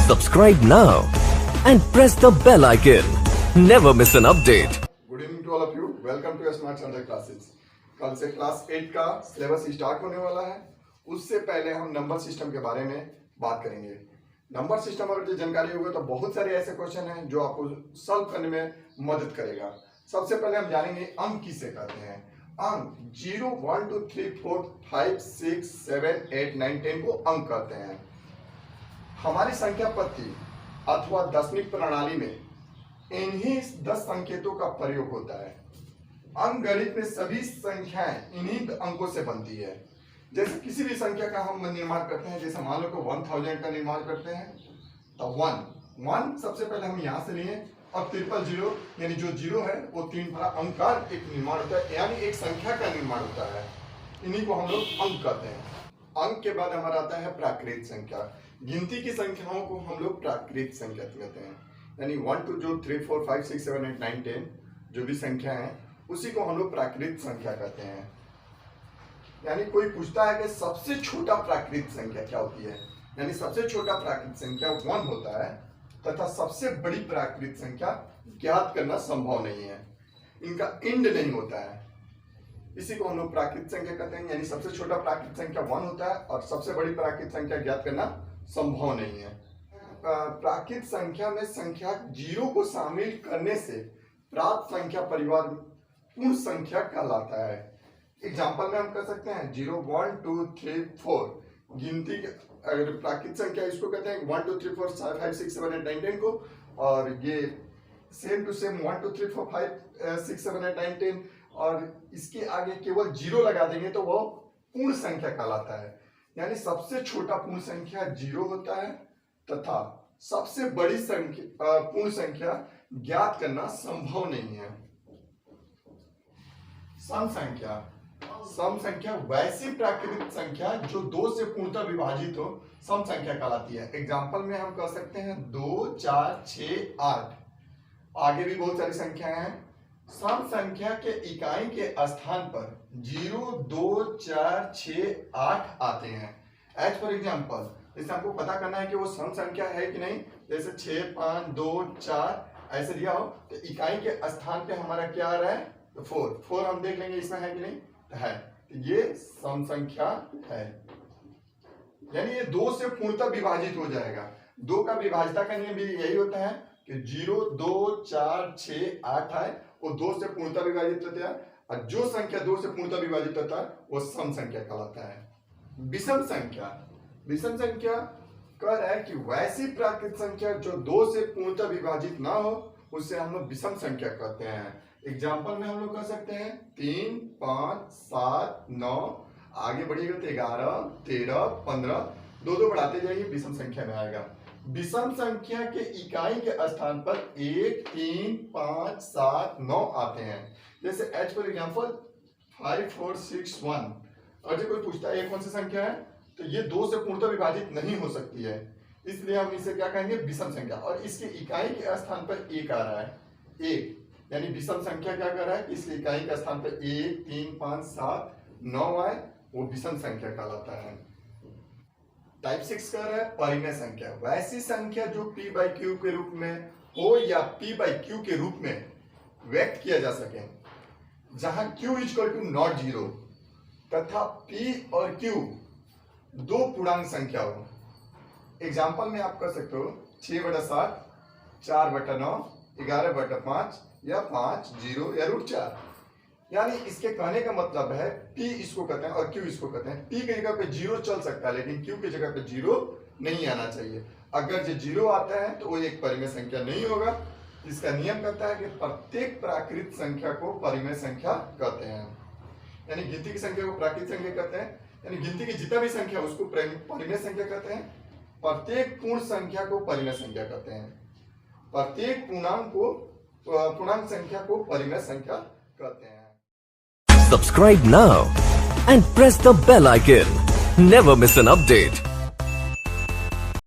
Subscribe now and press the bell icon. Never miss an update. Good evening to all of you. Welcome to smart standard classes. कल से class 8 का syllabus start होने वाला है। उससे पहले हम नंबर सिस्टम के बारे में बात करेंगे। नंबर सिस्टम अगर जो जानकारी होगी तो बहुत सारे ऐसे क्वेश्चन हैं जो आपको सॉल्व करने में मदद करेगा। सबसे पहले हम जानेंगे अंक किसे कहते हैं। अंक 0, 1, 2, 3, 4, 5, 6, 7, 8, 9, 10 को अंक कहते हैं। हमारी संख्या पद्धति अथवा दशमिक प्रणाली में इन्हीं 10 संकेतों का प्रयोग होता है। अंक गणित में सभी संख्याएं इन्हीं अंकों से बनती है। जैसे किसी भी संख्या का हम निर्माण करते हैं, जैसे मान लो कि 1000 का निर्माण करते हैं तो 1 सबसे पहले हम यहाँ से लिए और 000 यानी जो 0 है वो 3 बड़ा अंक का एक निर्माण होता है, यानी एक संख्या का निर्माण होता है। इन्हीं को हम लोग अंक कहते हैं। अंक के बाद हमारा आता है प्राकृत संख्या। गिनती की संख्याओं को हम लोग प्राकृत संख्या कहते हैं, यानी 1 2 जो 3 4 5 6 7 8 9 10 जो भी संख्या है उसी को हम लोग प्राकृत संख्या कहते हैं। यानी कोई पूछता है कि सबसे छोटा प्राकृत संख्या क्या होती है, यानी सबसे छोटा प्राकृत संख्या 1 होता है तथा सबसे बड़ी प्राकृत संख्या ज्ञात करना संभव नहीं है, इनका इंड नहीं होता है। इसी को हम लोग प्राकृत संख्या कहते हैं, यानी सबसे छोटा प्राकृत संख्या 1 होता है और सबसे बड़ी प्राकृत संख्या ज्ञात करना संभव नहीं है। प्राकृत संख्या में संख्या 0 को शामिल करने से प्राप्त संख्या परिवार पूर्ण संख्या कहलाता है। एग्जाम्पल में हम कह सकते हैं 0 1 2 3 4 गिनती के अगर प्राकृत संख्या इसको कहते हैं 1 2 3 4 5 6 7 8 9 10 को, और ये सेम टू सेम 1 2 3 4 5 6 7 8 9 10 और इसके आगे केवल 0 लगा देंगे तो वो पूर्ण संख्या कहलाता है। यानी सबसे छोटा पूर्ण संख्या 0 होता है तथा सबसे बड़ी संख्या पूर्ण संख्या ज्ञात करना संभव नहीं है। सम संख्या। सम संख्या वैसी प्राकृतिक संख्या जो 2 से पूर्णतः विभाजित हो सम संख्या कहलाती है। एग्जाम्पल में हम कह सकते हैं 2 4 6 8। आगे भी बहुत सारी संख्याएं हैं। सम संख्या के इकाई के स्थान पर 0 2 4 6 8 आते हैं। एज फॉर एग्जाम्पल जैसे आपको पता करना है कि वो सम संख्या है कि नहीं, जैसे 6 5 2 4 ऐसे दिया हो तो इकाई के स्थान पे हमारा क्या आ रहा है तो 4 हम देख लेंगे इसमें है कि नहीं, है। तो ये सम संख्या है, यानी ये 2 से पूर्णतः विभाजित हो जाएगा। 2 का विभाजिता का नियम भी यही होता है कि 0 2 4 6 8 है वो 2 से पूर्णतः विभाजित होता है, और जो संख्या 2 से पूर्णतः विभाजित होता है वो सम संख्या कहलाता है। विषम संख्या। विषम संख्या कह रहा है कि वैसी प्राकृत संख्या जो 2 से पूर्णतः विभाजित ना हो उससे हम लोग विषम संख्या कहते हैं। एग्जाम्पल में हम लोग कह सकते हैं 3 5 7 9 आगे बढ़िएगा तो 11 13 15 दो बढ़ाते जाइए विषम संख्या में आएगा। विषम संख्या के इकाई के स्थान पर 1 3 5 7 9 आते हैं। जैसे एच फॉर एग्जाम्पल 5 4 6 1। और जो कोई पूछता है ये कौन सी संख्या है तो ये 2 से पूर्णतः विभाजित नहीं हो सकती है, इसलिए हम इसे क्या कहेंगे विषम संख्या। और इसके इकाई के स्थान पर 1 आ रहा है, 1 यानी विषम संख्या क्या कर रहा है कि इसकी इकाई के स्थान पर 1 3 5 7 9 आए वो विषम संख्या कहलाता है। टाइप 6 कह रहा है परिमेय संख्या। वैसी संख्या जो p by q के रूप में हो या p by q के रूप में व्यक्त किया जा सके, जहां q इक्वल टू नॉट 0 तथा p और q 2 पूर्णांक संख्या हो। एग्जाम्पल में आप कर सकते हो 6/7 4/9 11/5 या 5 0 या √4। यानी इसके कहने का मतलब है p इसको कहते हैं और q इसको कहते हैं। p की जगह पे 0 चल सकता है लेकिन q की जगह पे 0 नहीं आना चाहिए। अगर जो 0 आता है तो वो एक परिमेय संख्या नहीं होगा। इसका नियम कहता है कि प्रत्येक प्राकृत संख्या को परिमेय संख्या कहते हैं, यानी गिनती की संख्या को प्राकृत संख्या कहते हैं, यानी गिनती की जितना भी संख्या उसको परिमेय संख्या कहते हैं। प्रत्येक पूर्ण संख्या को परिमेय संख्या कहते हैं। प्रत्येक पूर्णांक संख्या को परिमेय संख्या कहते हैं। Subscribe now and press the bell icon. Never miss an update.